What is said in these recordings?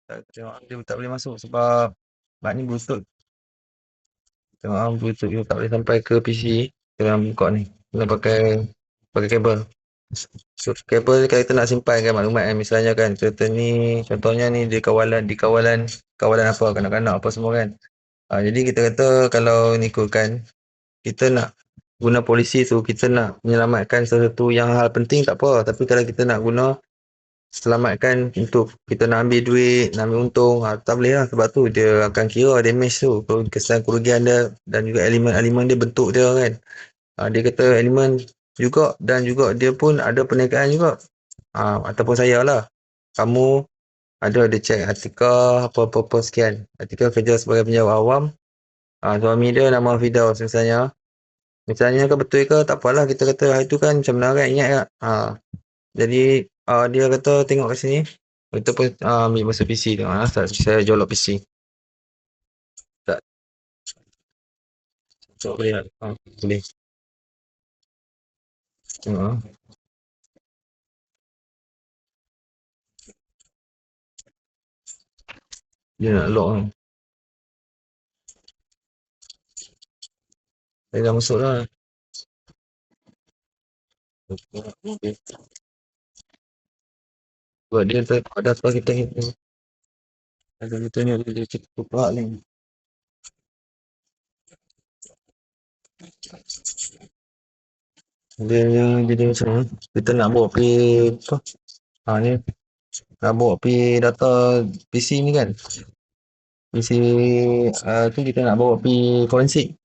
tengok dia tak boleh masuk sebab bab ni Bluetooth. Tengok Bluetooth dia tak boleh sampai ke PC dalam buka ni. Kena pakai kabel. So, kabel kalau kita nak simpankan maklumat kan, misalnya kan contohnya ni di kawalan apa kanak-kanak apa semua kan. Jadi kita kata kalau ni ikutkan kita nak guna polisi tu, kita nak menyelamatkan sesuatu yang hal penting tak apa, tapi kalau kita nak guna selamatkan untuk kita nak ambil duit, nak ambil untung, tak boleh lah, sebab tu dia akan kira damage tu, kesan kerugian dia dan juga elemen-elemen dia, bentuk dia kan. Dia kata elemen juga dan juga dia pun ada perniagaan juga. Ataupun saya lah, kamu ada cek artikel apa-apa sekian, artikel kerja sebagai penjawat awam, suami dia nama Firdaus misalnya ke betul ke tak apalah, kita kata itu kan macam mana kan, ingat tak. Jadi dia kata tengok kat sini, kita pun ambil masa PC tengok saya jual PC tak, tak boleh tak? Boleh tengok dia nak lock kan. Saya dah masuk lah. Sebab dia ada apa kita ada kita ni ada kita buka ni. Dia jadi macam mana? Kita nak bawa pergi apa? Ni nak bawa pergi data PC ni kan. PC tu kita nak bawa pergi forensik.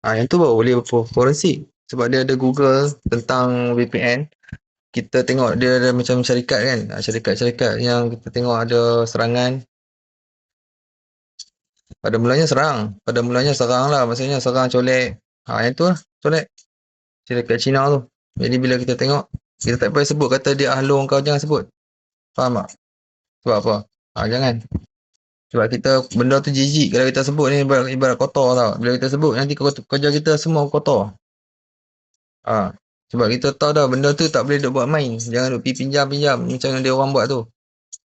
Yang tu baru boleh forensik. Sebab dia ada Google tentang VPN. Kita tengok dia ada macam syarikat kan. Syarikat-syarikat yang kita tengok ada serangan. Pada mulanya serang lah. Maksudnya serang colek. Yang tu lah, colek. Syarikat Cina tu. Jadi bila kita tengok, kita tak payah sebut kata dia Ahlong, kau jangan sebut. Faham tak? Sebab apa? Jangan. Sebab kita benda tu jijik kalau kita sebut ni, ibarat kotor tau. Bila kita sebut nanti kerja kita semua kotor. Sebab kita tahu dah benda tu tak boleh duk buat main. Jangan duk pergi pinjam macam yang dia orang buat tu.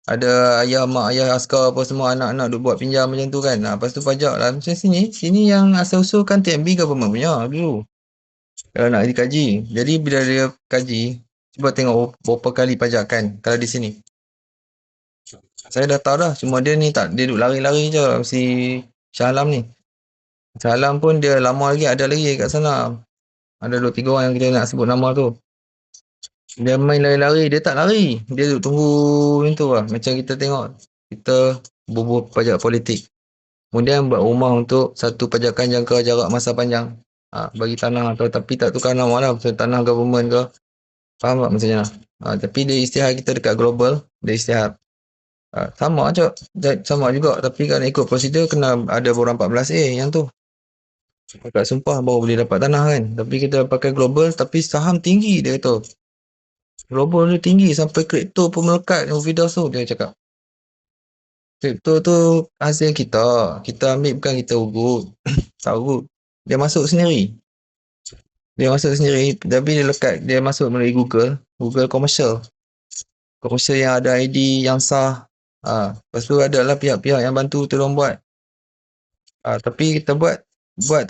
Ada mak ayah askar apa semua, anak-anak duk buat pinjam macam tu kan. Lepas tu pajak lah macam sini yang asal-usul kan TNB government punya dulu. Kalau nak dikaji. Jadi bila dia kaji, cuba tengok berapa kali pajakan kalau di sini. Saya dah tahu dah, cuma dia ni tak, dia duk lari-lari je si Shah Alam ni. Shah Alam pun dia lama lagi, ada lagi kat sana. Ada 2-3 orang yang kita nak sebut nama tu. Dia main lari-lari, dia tak lari. Dia duduk tunggu macam tu lah. Macam kita tengok, kita bubuh pajak politik. Kemudian buat rumah untuk satu pajakan jangka jarak masa panjang. Bagi tanah atau tapi tak tukar nama lah. Macam tanah government ke. Faham tak maksudnya? Tapi dia isytihar kita dekat global, dia isytihar. Sama je. Sama juga. Tapi kalau ikut prosedur, kena ada borang 14A yang tu. Kat sumpah baru boleh dapat tanah kan. Tapi kita pakai global, tapi saham tinggi dia kata. Global dia tinggi sampai kripto pun melekat Firdaus tu, dia cakap. Kripto tu hasil kita. Kita ambil bukan kita ugut. Tak ugut. Dia masuk sendiri. Tapi dia lekat, dia masuk melalui Google commercial. Commercial yang ada ID yang sah. Lepas tu adalah pihak-pihak yang bantu tolong buat. Tapi kita buat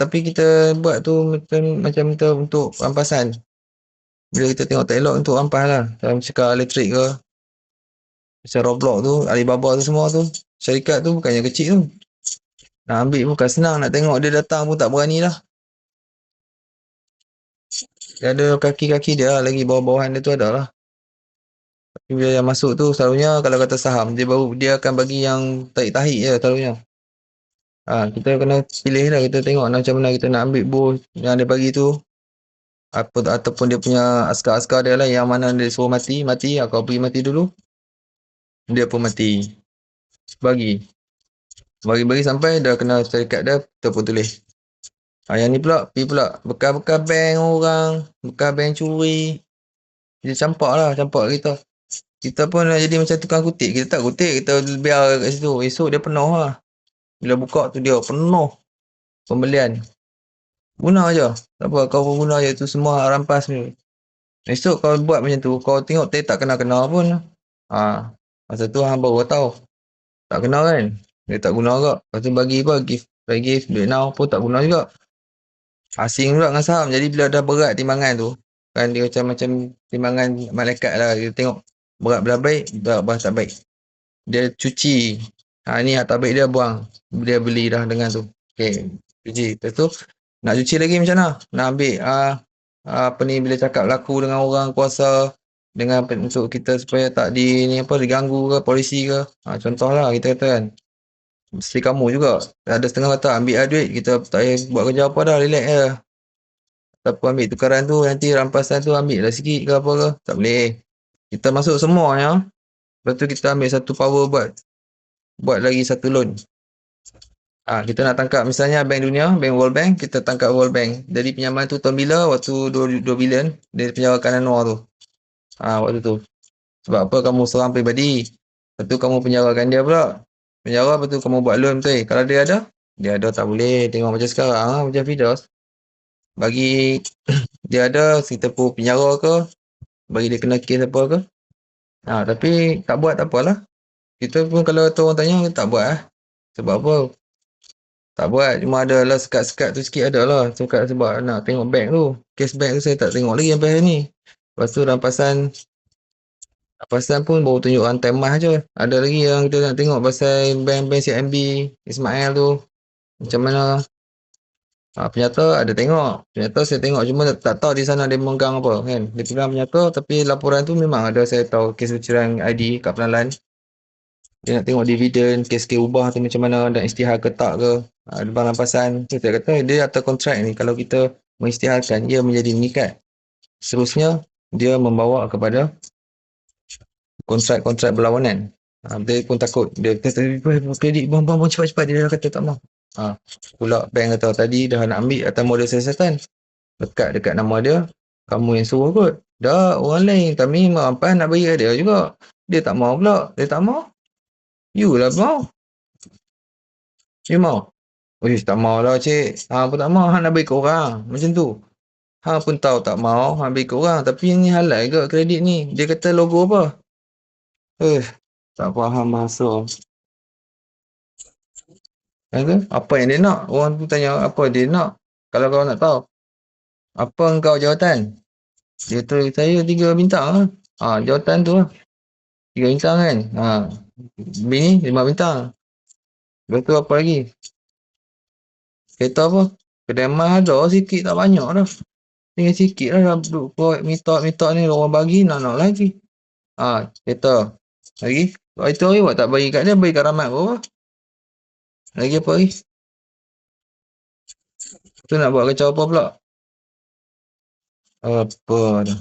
tapi kita buat tu macam kita untuk rampasan. Bila kita tengok tak elok untuk rampas lah. Dalam cakap elektrik ke. Macam Roblox tu, Alibaba tu semua tu. Syarikat tu bukannya kecil tu. Nak ambil bukan senang, nak tengok dia datang pun tak berani lah. Dia ada kaki-kaki dia lah, lagi bawah-bawahan dia tu ada lah. Tapi bila yang masuk tu selalunya kalau kata saham, dia akan bagi yang tarik-tarik je selalunya. Kita kena pilih lah, kita tengok macam mana kita nak ambil bos yang dia bagi tu. Ataupun dia punya askar-askar dia lah, yang mana dia suruh mati, kau pergi mati dulu. Dia pun mati. Bagi sampai dah kena syarikat dia, kita pun tulis. Yang ni pula, pergi pula bekas-bekas bank orang, bekas bank curi. Dia campak kita. Kita pun nak jadi macam tukang kutip. Kita tak kutip, kita biar kat situ. Esok dia penuh lah. Bila buka tu dia penuh pembelian. Guna je. Tak apa, kau pun guna je tu semua rampas ni. Esok kau buat macam tu, kau tengok tak kena-kena pun. Masa tu hang baru tahu. Tak kena kan? Dia tak guna juga. Lepas tu bagi apa? Gift, duit now pun tak guna juga. Asing pula dengan saham. Jadi bila dah berat timbangan tu, kan dia macam timbangan malaikat lah. Dia tengok berat belah baik, berat belah tak baik. Dia cuci. Ni yang tak baik dia buang. Dia beli dah dengan tu. Okay, cuci. Lepas tu, nak cuci lagi macam mana? Nak ambil apa ni, bila cakap laku dengan orang kuasa, dengan untuk kita supaya tak ni apa, diganggu ke, polisi ke. Contohlah kita kata kan. Mesti kamu juga. Ada setengah kata ambil lah duit. Kita tak payah buat kerja apa dah. Relax je. Ataupun ambil tukaran tu. Nanti rampasan tu ambil lah sikit ke apa ke. Tak boleh. Kita masuk semuanya. Lepas tu kita ambil satu power buat lagi satu loan. Kita nak tangkap misalnya Bank Dunia, Bank World Bank, kita tangkap World Bank. Jadi pinjaman tu tahun bila? Waktu 2 bilion dia penjarakan Anwar tu. Waktu tu. Sebab apa? Kamu seorang peribadi. Lepas tu kamu penjarakan dia pula. Penjara, lepas tu kamu buat loan betul. Kalau dia ada? Dia ada tak boleh. Tengok macam sekarang macam Fidas. Bagi dia ada, kita pun penjara ke, bagi dia kena kes apa ke. Tapi tak buat tak apalah. Kita pun kalau orang tanya, tak buat lah. Sebab apa? Tak buat. Cuma ada lah sekat-sekat tu sikit ada lah. Sekat sebab nak tengok bank tu. Kes bank tu saya tak tengok lagi sampai hari ni. Lepas tu rampasan pun baru tunjuk rantai emas je. Ada lagi yang kita nak tengok pasal bank-bank CMB, Ismail tu. Macam mana? Penyata ada tengok. Penyata saya tengok, cuma tak tahu di sana dia memegang apa kan. Dia pegang penyata, tapi laporan tu memang ada saya tahu kes kucuran ID kat penalan. Dia nak tengok dividen, kes-kes ubah tu macam mana, dan isytihar ke tak ke. Bank rampasan. Saya kata dia atas kontrak ni, kalau kita mengisytiharkan, ia menjadi mengikat. Seterusnya, dia membawa kepada kontrak-kontrak berlawanan. Dia pun takut. Dia kata, kredit bang cepat-cepat. Dia dah kata tak mau. Pula bank kata tadi dah nak ambil atas modal siasatan. Lekat dekat nama dia, kamu yang suruh kot. Dah, orang lain. Kami mampan nak bagi kat dia juga. Dia tak mau pula. Dia tak mau. You lah mau. You mau? Tak mau lah cik. Apa tak mau? Hang nak bagi ke orang. Macam tu. Hang pun tahu tak mau. Hang bagi ke orang. Tapi ni halal ke kredit ni? Dia kata logo apa? Tak faham masa. Apa yang dia nak? Orang tu tanya apa dia nak. Kalau kau nak tahu. Apa engkau jawatan? Dia tu saya 3 bintang lah. Jawatan tu lah. 3 bintang kan. Bini 5 bintang. Lepas tu apa lagi? Kereta apa? Kedai emas ada sikit, tak banyak dah. Tinggal sikit lah. Duduk minta ni orang bagi, nak lagi. Kereta. Lagi? Itu hari buat tak bagi kat dia, bagi kat Rahmat apa? Lagi apa lagi? Tu nak buat kacau apa pula? Apa dah.